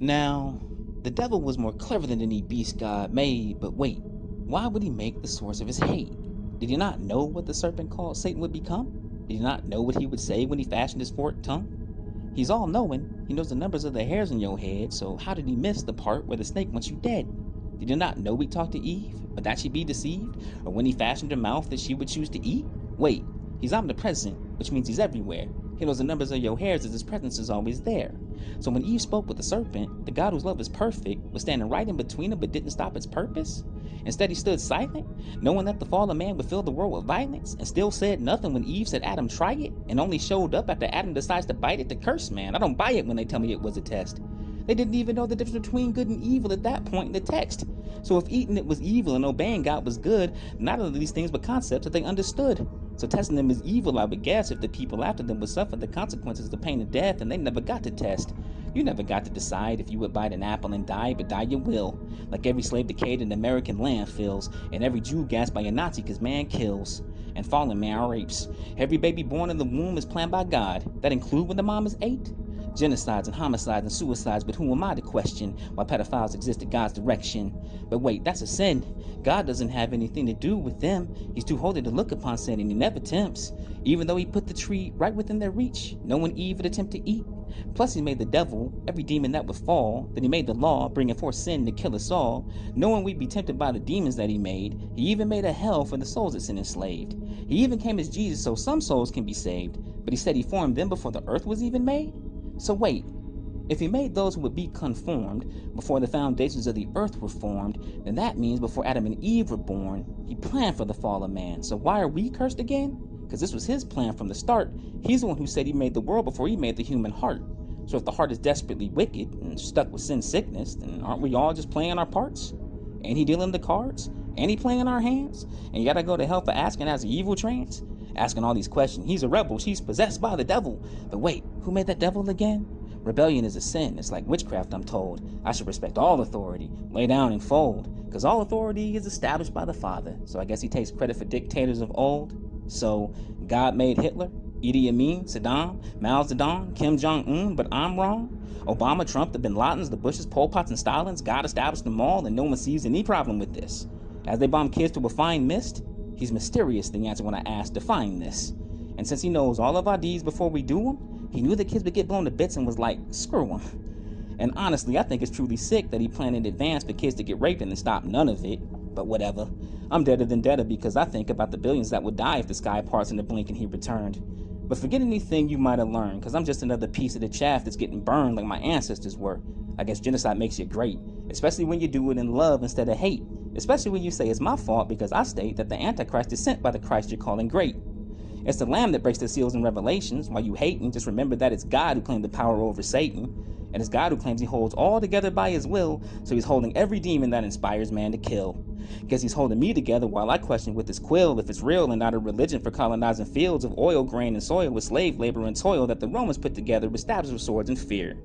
Now, the devil was more clever than any beast God made, but wait, why would he make the source of his hate? Did he not know what the serpent called Satan would become? Did he not know what he would say when he fashioned his forked tongue? He's all knowing. He knows the numbers of the hairs in your head, so how did he miss the part where the snake wants you dead? Did he not know he talked to Eve, but that she'd be deceived? Or when he fashioned her mouth that she would choose to eat? Wait, he's omnipresent, which means he's everywhere. He knows the numbers of your hairs as his presence is always there. So when Eve spoke with the serpent, the God whose love is perfect was standing right in between them but didn't stop its purpose. Instead, he stood silent, knowing that the fall of man would fill the world with violence, and still said nothing when Eve said, Adam, try it, and only showed up after Adam decides to bite it to curse man. I don't buy it when they tell me it was a test. They didn't even know the difference between good and evil at that point in the text. So if eating it was evil and obeying God was good, neither of these things were concepts that they understood. So testing them is evil, I would guess, if the people after them would suffer the consequences of pain and death, and they never got to test. You never got to decide if you would bite an apple and die, but die you will. Like every slave decayed in American landfills, and every Jew gassed by a Nazi because man kills. And fallen man rapes. Every baby born in the womb is planned by God. That include when the mom is 8? Genocides and homicides and suicides, but who am I to question why pedophiles exist at God's direction? But wait, that's a sin. God doesn't have anything to do with them. He's too holy to look upon sin, and he never tempts. Even though he put the tree right within their reach, no one Eve would attempt to eat. Plus he made the devil, every demon that would fall. Then he made the law, bringing forth sin to kill us all. Knowing we'd be tempted by the demons that he made, he even made a hell for the souls that sin enslaved. He even came as Jesus so some souls can be saved, but he said he formed them before the earth was even made? So wait, if he made those who would be conformed before the foundations of the earth were formed, then that means before Adam and Eve were born, he planned for the fall of man. So why are we cursed again? Because this was his plan from the start. He's the one who said he made the world before he made the human heart. So if the heart is desperately wicked and stuck with sin sickness, then aren't we all just playing our parts? Ain't he dealing the cards? Ain't he playing our hands? And you gotta go to hell for asking as an evil trance? Asking all these questions. He's a rebel. She's possessed by the devil. But wait, who made that devil again? Rebellion is a sin. It's like witchcraft, I'm told. I should respect all authority, lay down and fold, because all authority is established by the Father. So I guess he takes credit for dictators of old. So God made Hitler, Idi Amin, Saddam, Mao Zedong, Kim Jong-un, but I'm wrong. Obama, Trump, the Bin Ladens, the Bushes, Pol Pots, and Stalins, God established them all, and no one sees any problem with this. As they bomb kids to a fine mist, he's mysterious, the answer when I asked, define this. And since he knows all of our deeds before we do them, he knew the kids would get blown to bits and was like, screw them. And honestly, I think it's truly sick that he planned in advance for kids to get raped and then stop none of it. But whatever. I'm deader than deader because I think about the billions that would die if the sky parts in a blink and he returned. But forget anything you might have learned, because I'm just another piece of the chaff that's getting burned like my ancestors were. I guess genocide makes you great, especially when you do it in love instead of hate. Especially when you say it's my fault because I state that the Antichrist is sent by the Christ you're calling great. It's the Lamb that breaks the seals in Revelations. While you hating, just remember that it's God who claimed the power over Satan. And it's God who claims he holds all together by his will, so he's holding every demon that inspires man to kill. Guess he's holding me together while I question with his quill if it's real and not a religion for colonizing fields of oil, grain, and soil with slave labor and toil that the Romans put together with stabs of swords and fear.